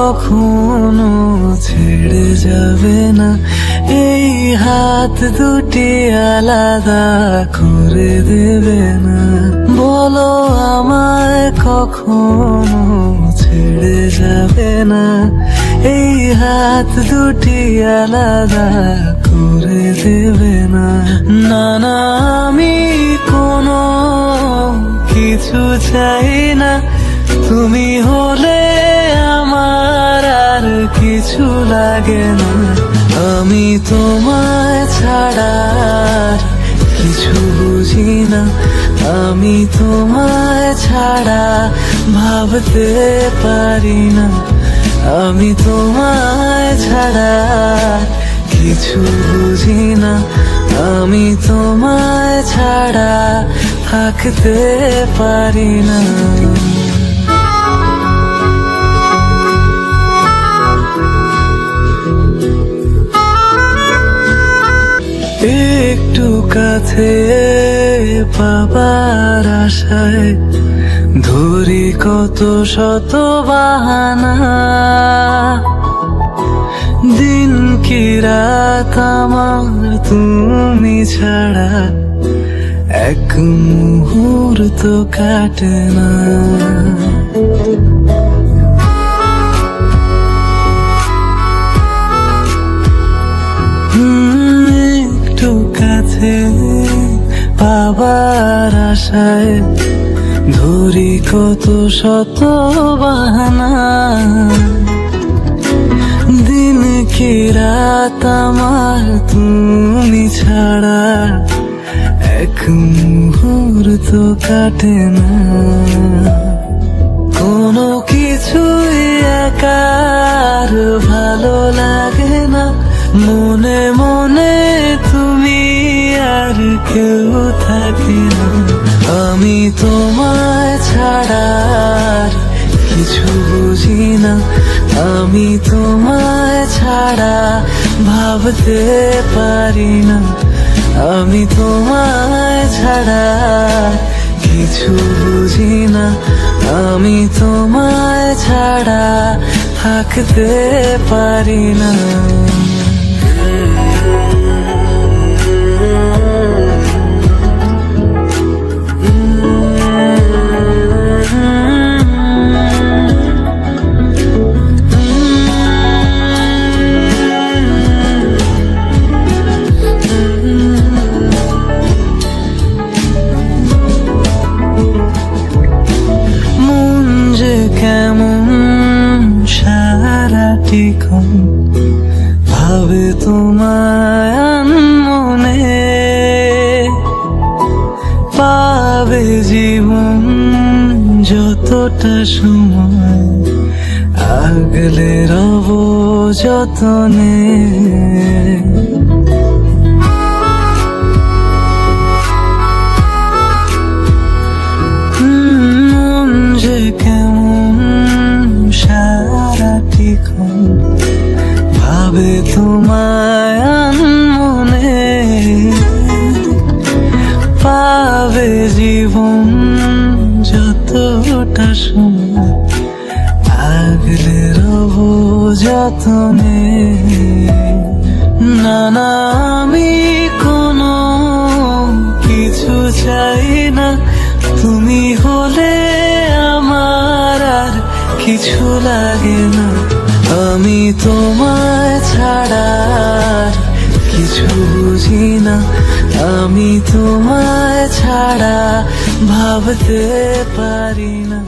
কখনো ছেড়ে যাবে না, এই হাত দুটি আলাদা করে দেবে না। বলো আমায় কখনো ছেড়ে যাবে না, এই হাত দুটি আলাদা করে দেবে না। না না, আমি কোনো কিছু চাই না, তুমি হলে আমার আর কিছু লাগে না। আমি তোমায় ছাড়া আর কিছু বুঝি না, আমি তোমায় ছাড়া ভাবতে পারি না। আমি তোমায় ছাড়া কিছু বুঝি না, আমি তোমায় ছাড়া থাকতে পারি না। একটু কাছে পাবার আশায় ধরি কত শত বাহানা, দিন কি রাত আমার তুমি ছাড়া এক মুহূর্ত কাটে না। একটু কাছে পাবার আশায় ধরি কত শত বাহানা, দিন কি রাত আমার তুমি ছাড়া এক মুহূর্ত কাটে না। কোনো কিছুই একার ভালো লাগে না, মনে মনে তুমি আর কেউ থাকে না। আমি তোমায় ছাড়া আর কিছু বুঝি না, আমি তোমায় ছাড়া ভাবতে পারি না। আমি তোমায় ছাড়া কিছু বুঝি না, আমি তোমায় ছাড়া থাকতে পারি না। কেমন সারাটিক্ষণ ভাবে তোমায় মনে, পাবে জীবন যতটা সময় আগলে রব যতনে। ভাবে তোমায় মনে, পাবে জীবন যতটা সময় আগলে রব যতনে। না না, আমি কোনো কিছু চাই না, তুমি হলে আমার আর কিছু লাগে না। আমি তোমায় ছাড়া কিছু বুঝি না, আমি তোমায় ছাড়া ভাবতে পারি না।